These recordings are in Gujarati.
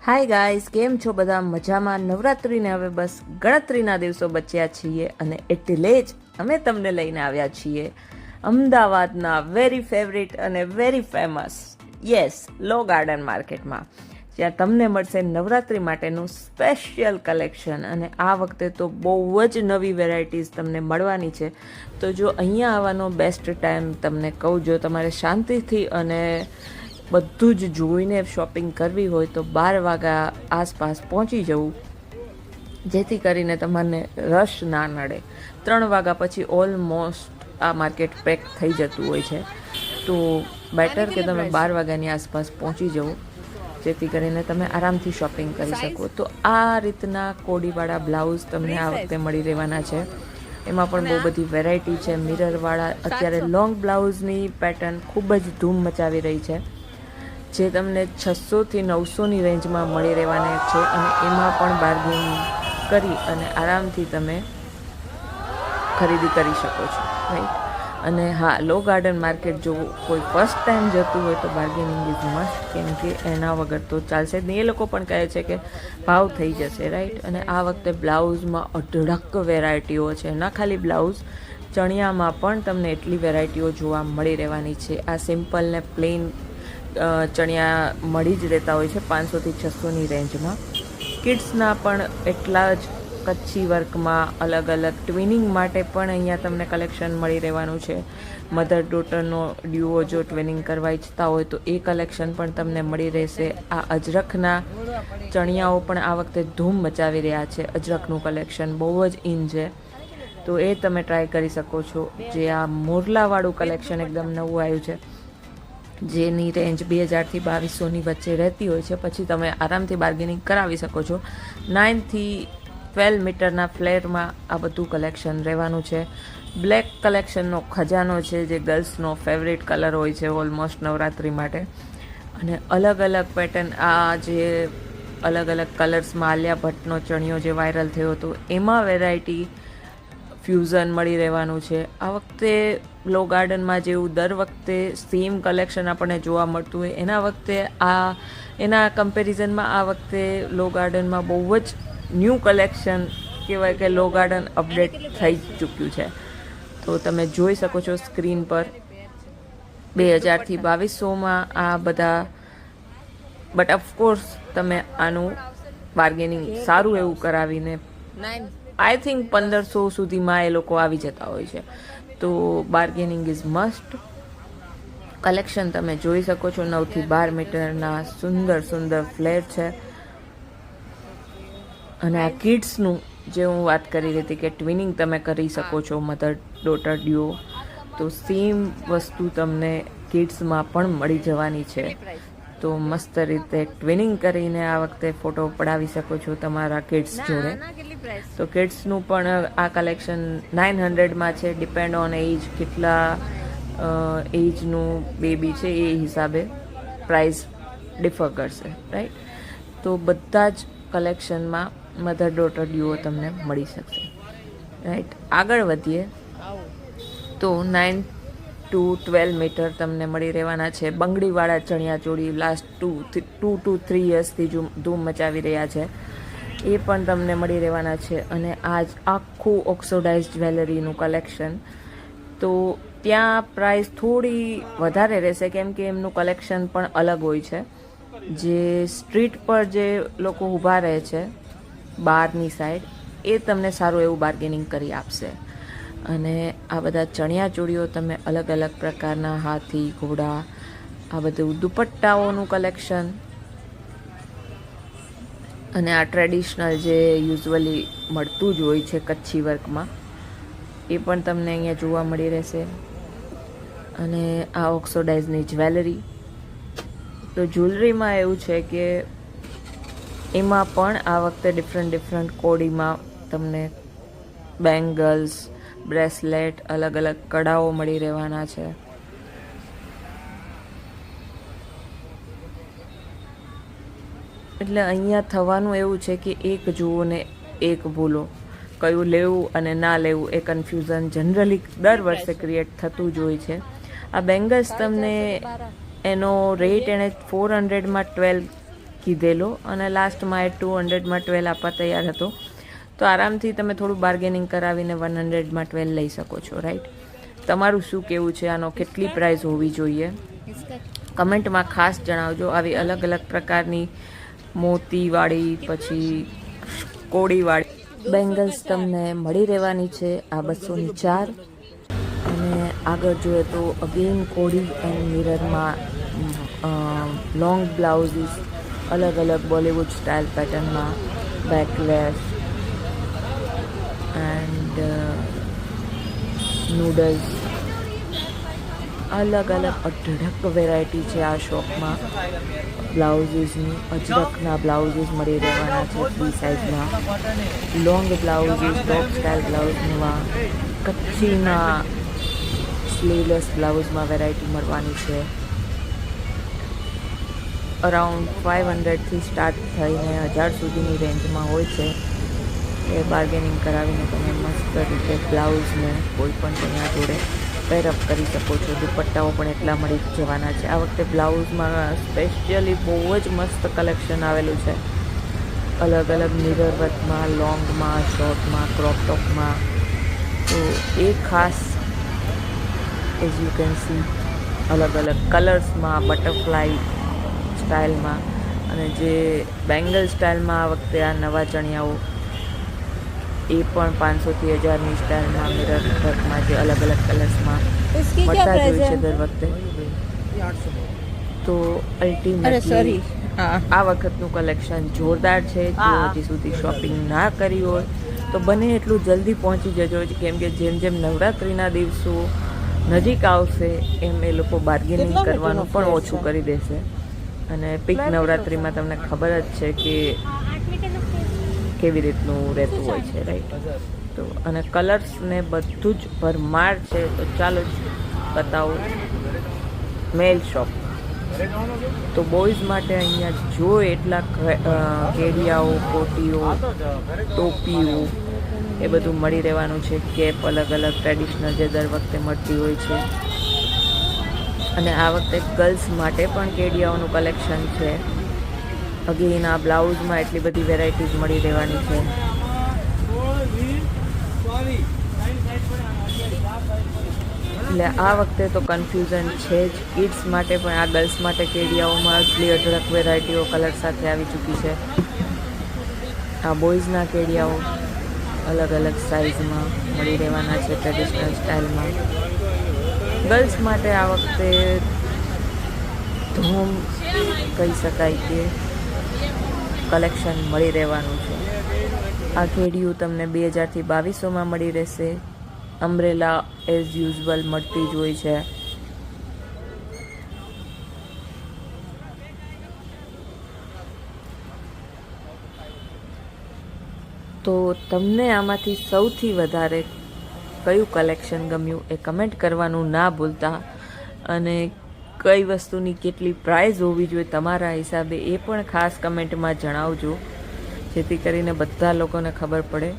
હાય ગાઈસ, કેમ છો બધા? મજામાં? નવરાત્રિને હવે બસ ગણતરીના દિવસો બચ્યા છીએ અને એટલે જ અમે તમને લઈને આવ્યા છીએ અમદાવાદના વેરી ફેવરિટ અને વેરી ફેમસ લો ગાર્ડન માર્કેટમાં, જ્યાં તમને મળશે નવરાત્રિ માટેનું સ્પેશિયલ કલેક્શન. અને આ વખતે તો બહુ જ નવી વેરાયટીઝ તમને મળવાની છે. તો જો અહીંયા આવવાનો બેસ્ટ ટાઈમ તમને કહું, જો તમારે શાંતિથી અને બધું જ જોઈને શોપિંગ કરવી હોય તો 12 વાગ્યા આસપાસ પહોંચી જવું, જેથી કરીને તમને રશ ના નડે. 3 વાગ્યા પછી ઓલમોસ્ટ આ માર્કેટ પેક થઈ જતું હોય છે. તો બેટર કે તમે 12 વાગ્યાની આસપાસ પહોંચી જવું, જેથી કરીને તમે આરામથી શોપિંગ કરી શકો. તો આ રીતના કોડીવાળા બ્લાઉઝ તમને આ વખતે મળી રહેવાના છે. એમાં પણ બહુ બધી વેરાયટી છે. મિરરવાળા અત્યારે લોંગ બ્લાઉઝની પેટર્ન ખૂબ જ ધૂમ મચાવી રહી છે, જે તમને 600થી 900ની રેન્જમાં મળી રહેવાના છે. અને એમાં પણ બાર્ગેનિંગ કરી અને આરામથી તમે ખરીદી કરી શકો છો, રાઈટ. અને હા, લો ગાર્ડન માર્કેટ જો કોઈ ફર્સ્ટ ટાઈમ જતું હોય તો બાર્ગેનિંગ ઇઝ મસ્ટ, કેમ કે એના વગર તો ચાલશે જ નહીં. એ લોકો પણ કહે છે કે ભાવ થઈ જશે, રાઈટ. અને આ વખતે બ્લાઉઝમાં અઢળક વેરાયટીઓ છે. ના ખાલી બ્લાઉઝ, ચણિયામાં પણ તમને એટલી વેરાયટીઓ જોવા મળી રહેવાની છે. આ સિમ્પલ ને પ્લેન ચણિયા મળી જ રહેતા હોય છે 500થી 600ની રેન્જમાં. કિડ્સના પણ એટલા જ કચ્છી વર્કમાં અલગ અલગ ટ્વિનિંગ માટે પણ અહીંયા તમને કલેક્શન મળી રહેવાનું છે. મધર ડોટરનો ડ્યુઓ જો ટ્વિનિંગ કરવા ઈચ્છતા હોય તો એ કલેક્શન પણ તમને મળી રહેશે. આ અજરખના ચણિયાઓ પણ આ વખતે ધૂમ મચાવી રહ્યા છે. અજરખનું કલેક્શન બહુ જ ઇન છે, તો એ તમે ટ્રાય કરી શકો છો. જે આ મોરલાવાળું કલેક્શન એકદમ નવું આવ્યું છે, જેની રેન્જ 2000થી 2200ની વચ્ચે રહેતી હોય છે. પછી તમે આરામથી બાર્ગેનિંગ કરાવી શકો છો. 9થી 12 મીટરના ફ્લેરમાં આ બધું કલેક્શન રહેવાનું છે. બ્લેક કલેક્શનનો ખજાનો છે, જે ગર્લ્સનો ફેવરેટ કલર હોય છે ઓલમોસ્ટ નવરાત્રિ માટે. અને અલગ અલગ પેટર્ન, આ જે અલગ અલગ કલર્સમાં આલિયા ભટ્ટનો ચણિયો જે વાયરલ થયો હતો, એમાં વેરાયટી ફ્યુઝન મળી રહેવાનું છે. આ વખતે લો ગાર્ડનમાં જેવું દર વખતે સેમ કલેક્શન આપણને જોવા મળતું હોય, એના કમ્પેરિઝનમાં આ વખતે લો ગાર્ડનમાં બહુ જ ન્યૂ કલેક્શન કહેવાય કે લો ગાર્ડન અપડેટ થઈ ચૂક્યું છે. તો તમે જોઈ શકો છો સ્ક્રીન પર 2000થી 2200માં આ બધા. બટ ઓફકોર્સ તમે આનું બાર્ગેનિંગ સારું એવું કરાવીને આઈ થિંક 1500 સુધીમાં એ લોકો આવી જતા હોય છે. તો બાર્ગેનિંગ ઇઝ મસ્ટ. કલેક્શન તમે જોઈ શકો છો. 9થી 12 મીટરના સુંદર સુંદર ફ્લેર છે. અને આ કિડ્સનું જે હું વાત કરી રહી હતી કે ટ્વિનિંગ તમે કરી શકો છો, મધર ડોટર ડ્યુઓ, તો સેમ વસ્તુ તમને કિડ્સમાં પણ મળી જવાની છે. તો મસ્ત રીતે ટ્વિનિંગ કરીને આ વખતે ફોટો પડાવી શકો છો તમારા કિડ્સ જોડે. તો કિડ્સનું પણ આ કલેક્શન 900માં છે. ડિપેન્ડ ઓન એજ, કેટલા એજનું બેબી છે એ હિસાબે પ્રાઇસ ડિફર કરશે, રાઈટ. તો બધા જ કલેક્શનમાં મધર ડોટર ડ્યુઓ તમને મળી શકશે, રાઈટ. આગળ વધીએ તો 9 to 12 મીટર તમને મળી રહેવાના છે. બંગડીવાળા ચણિયા ચોળી લાસ્ટ 2 to 3 યર્સથી ધૂમ મચાવી રહ્યા છે, એ પણ તમને મળી રહેવાના છે. અને આજ આખું ઓક્સોડાઇઝ જ્વેલરીનું કલેક્શન, તો ત્યાં પ્રાઇસ થોડી વધારે રહેશે, કેમ કે એમનું કલેક્શન પણ અલગ હોય છે. જે સ્ટ્રીટ પર જે લોકો ઊભા રહે છે બહારની સાઈડ, એ તમને સારું એવું બાર્ગેનિંગ કરી આપશે. અને આ બધા ચણિયા ચોળીઓ તમે અલગ અલગ પ્રકારના હાથી, ઘોડા, આ બધું દુપટ્ટાઓનું કલેક્શન, અને આ ટ્રેડિશનલ જે યુઝ્યુઅલી મળતું જ હોય છે કચ્છી વર્કમાં, એ પણ તમને અહીંયા જોવા મળી રહેશે. અને આ ઓક્સોડાઇઝની જ્વેલરી. તો જ્વેલરીમાં એવું છે કે એમાં પણ આ વખતે ડિફરન્ટ કોડીમાં તમને બેંગલ્સ, બ્રેસલેટ, અલગ અલગ કડાઓ મળી રહેવાના છે. એટલે અહીંયા થવાનું એવું છે કે એક જુઓ ને એક ભૂલો, કયું લેવું અને ના લેવું એ કન્ફ્યુઝન જનરલી દર વર્ષે ક્રિએટ થતું જ હોય છે. આ બેંગલ્સ તમને એનો રેટ એણે 400માં 12 કીધેલો અને લાસ્ટમાં એ 200માં 12 આપવા તૈયાર હતો. તો આરામથી તમે થોડું બાર્ગેનિંગ કરાવીને 100માં 12 લઈ શકો છો, રાઈટ? તમારું શું કહેવું છે આનો? કેટલી પ્રાઇસ હોવી જોઈએ? કમેન્ટમાં ખાસ જણાવજો. આવી અલગ અલગ પ્રકારની મોતીવાળી પછી કોડીવાળી બેંગલ્સ તમને મળી રહેવાની છે આ 204. અને આગળ જોઈએ તો અગેન કોડી એન્ડ મિરરમાં લોંગ બ્લાઉઝીસ અલગ અલગ બોલિવૂડ સ્ટાઇલ પેટર્નમાં, બેકલેસ એન્ડ નૂડલ્સ, અલગ અલગ અઢળક વેરાયટી છે આ શોપમાં. બ્લાઉઝીસની અજરકના બ્લાઉઝીસ મળી રહેવાના છે 3 સાઇઝમાં. લોંગ બ્લાઉઝીસ, ટોપ સ્ટાઇલ બ્લાઉઝમાં, કચ્છીમાં સ્લીવલેસ બ્લાઉઝમાં વેરાયટી મળવાની છે. અરાઉન્ડ 500થી સ્ટાર્ટ થઈને 1000 સુધીની રેન્જમાં હોય છે. એ બાર્ગેનિંગ કરાવીને તમે મસ્ત રીતે બ્લાઉઝને કોઈ પણ તેના જોડે પેરઅપ કરી શકો છો. દુપટ્ટાઓ પણ એટલા મળી જવાના છે. આ વખતે બ્લાઉઝમાં સ્પેશિયલી બહુ જ મસ્ત કલેક્શન આવેલું છે. અલગ અલગ મિરર વર્કમાં, લોંગમાં, શોર્ટમાં, ક્રોપ ટોપમાં. તો એ ખાસ એઝ યુ કેન સી અલગ અલગ કલર્સમાં, બટરફ્લાય સ્ટાઇલમાં, અને જે બેંગલ સ્ટાઇલમાં આ વખતે આ નવા ચણિયાઓ એ પણ 500થી 1000ની સ્ટાઇલમાં મિરર વર્કમાં જે અલગ અલગ કલર્સમાં મળતા જ હોય છે દર વખતે. તો અલ્ટિમેટલી આ વખતનું કલેક્શન જોરદાર છે. જો હજી સુધી શોપિંગ ના કરી હોય તો બને એટલું જલ્દી પહોંચી જજો, કેમ કે જેમ જેમ નવરાત્રિના દિવસો નજીક આવશે એમ એ લોકો બાર્ગેનિંગ કરવાનું પણ ઓછું કરી દેશે. અને પીક નવરાત્રિમાં તમને ખબર જ છે કે કેવી રીતનું રહેતું હોય છે, રાઈટ? તો અને કલર્સ ને બધું જ ભરમાર છે. તો ચાલો જ બતાવું મેલ શોપ. તો બોયઝ માટે અહીંયા જો એટલા કેડિયાઓ, કોટીઓ, ટોપીઓ એ બધું મળી રહેવાનું છે. કેપ અલગ અલગ ટ્રેડિશનલ જે દર વખતે મળતી હોય છે. અને આ વખતે ગર્લ્સ માટે પણ કેડિયાઓનું કલેક્શન છે. અગેન આ બ્લાઉઝમાં એટલી બધી વેરાયટીઝ મળી રહેવાની છે. એટલે આ વખતે તો કન્ફ્યુઝન છે જ. કિડ્સ માટે પણ આ ગર્લ્સ માટે કેડિયાઓમાં એટલી અઢળક વેરાયટીઓ કલર સાથે આવી ચૂકી છે. આ બોયઝના કેડિયાઓ અલગ અલગ સાઇઝમાં મળી રહેવાના છે ટ્રેડિશનલ સ્ટાઇલમાં. ગર્લ્સ માટે આ વખતે ધૂમ કહી શકાય કે કલેક્શન મળી રહેવાનું છે. આ કેડિયું તમને 2000થી 2200માં મળી રહેશે. અમ્બ્રેલા એઝ યુઝ્યુઅલ મળતી જ હોય છે. તો તમને આમાંથી સૌથી વધારે કયું કલેક્શન ગમ્યું એ કમેન્ટ કરવાનું ના ભૂલતા. અને કઈ વસ્તુની કેટલી પ્રાઇઝ હોવી જોઈએ તમારા હિસાબે એ પણ ખાસ કમેન્ટમાં જણાવજો, જેથી કરીને બધા લોકોને ખબર પડે.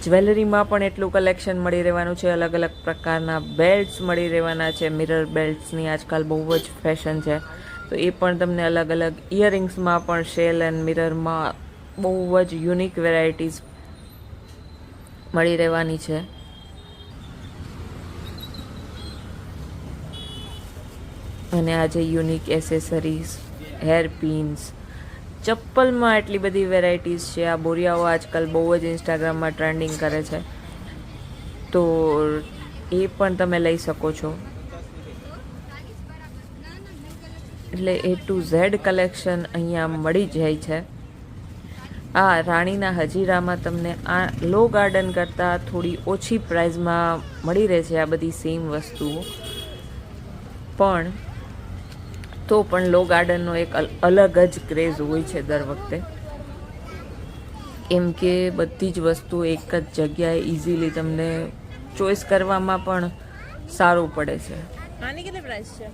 જ્વેલરીમાં પણ એટલું કલેક્શન મળી રહેવાનું છે. અલગ અલગ પ્રકારના બેલ્ટ્સ મળી રહેવાના છે. મિરર બેલ્ટ્સની આજકાલ બહુ જ ફેશન છે. તો એ પણ તમને અલગ અલગ ઇયરિંગ્સમાં પણ શેલ એન્ડ મિરરમાં બહુ જ યુનિક વેરાયટીઝ મળી રહેવાની છે. અને આજે યુનિક એસેસરીઝ, હેર પિન્સ, ચપ્પલમાં એટલી બધી વેરાયટીઝ છે. આ બોરિયાઓ આજકાલ બહુ જ ઇન્સ્ટાગ્રામમાં ટ્રેન્ડિંગ કરે છે. તો એ પણ તમે લઈ શકો છો. એટલે A to Z કલેક્શન અહીંયા મળી જાય છે. આ રાણીના હજીરામાં તમને આ લો ગાર્ડન કરતાં થોડી ઓછી પ્રાઇઝમાં મળી રહે છે આ બધી સેમ વસ્તુઓ. પણ તો પણ લો ગાર્ડનનો એક અલગ જ ક્રેઝ હોય છે દર વખતે, કેમ કે બધી જ વસ્તુ એક જ જગ્યાએ ઇઝીલી તમને ચોઈસ કરવામાં પણ સારું પડે છે. આની કેટલી પ્રાઇસ છે?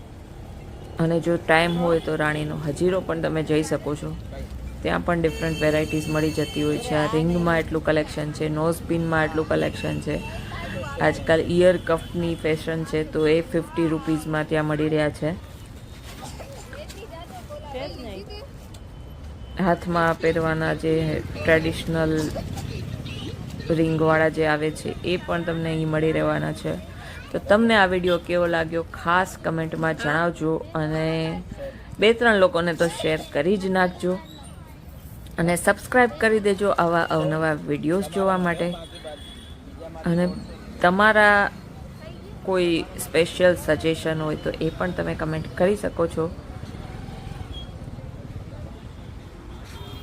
અને જો ટાઈમ હોય તો રાણીનો હજીરો પણ તમે જઈ શકો છો. ત્યાં પણ ડિફરન્ટ વેરાયટીઝ મળી જતી હોય છે. આ રિંગમાં એટલું કલેક્શન છે, નોઝ પિનમાં એટલું કલેક્શન છે. આજકાલ ઇયર કફની ફેશન છે, તો એ 50 રૂપીઝમાં ત્યાં મળી રહ્યા છે. હાથમાં પહેરવાના જે ટ્રેડિશનલ રિંગવાળા જે આવે છે એ પણ તમને અહીં મળી રહેવાના છે. તો તમને આ વિડીયો કેવો લાગ્યો ખાસ કમેન્ટમાં જણાવજો, અને 2-3 લોકોને તો શેર કરી જ નાખજો, અને સબસ્ક્રાઈબ કરી દેજો આવા અવનવા વિડીયોઝ જોવા માટે. અને તમારા કોઈ સ્પેશિયલ સજેશન હોય તો એ પણ તમે કમેન્ટ કરી શકો છો.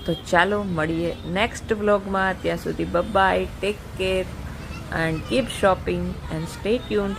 તો ચાલો મળીએ નેક્સ્ટ વ્લોગમાં. ત્યાં સુધી bye, take care and keep shopping and stay tuned.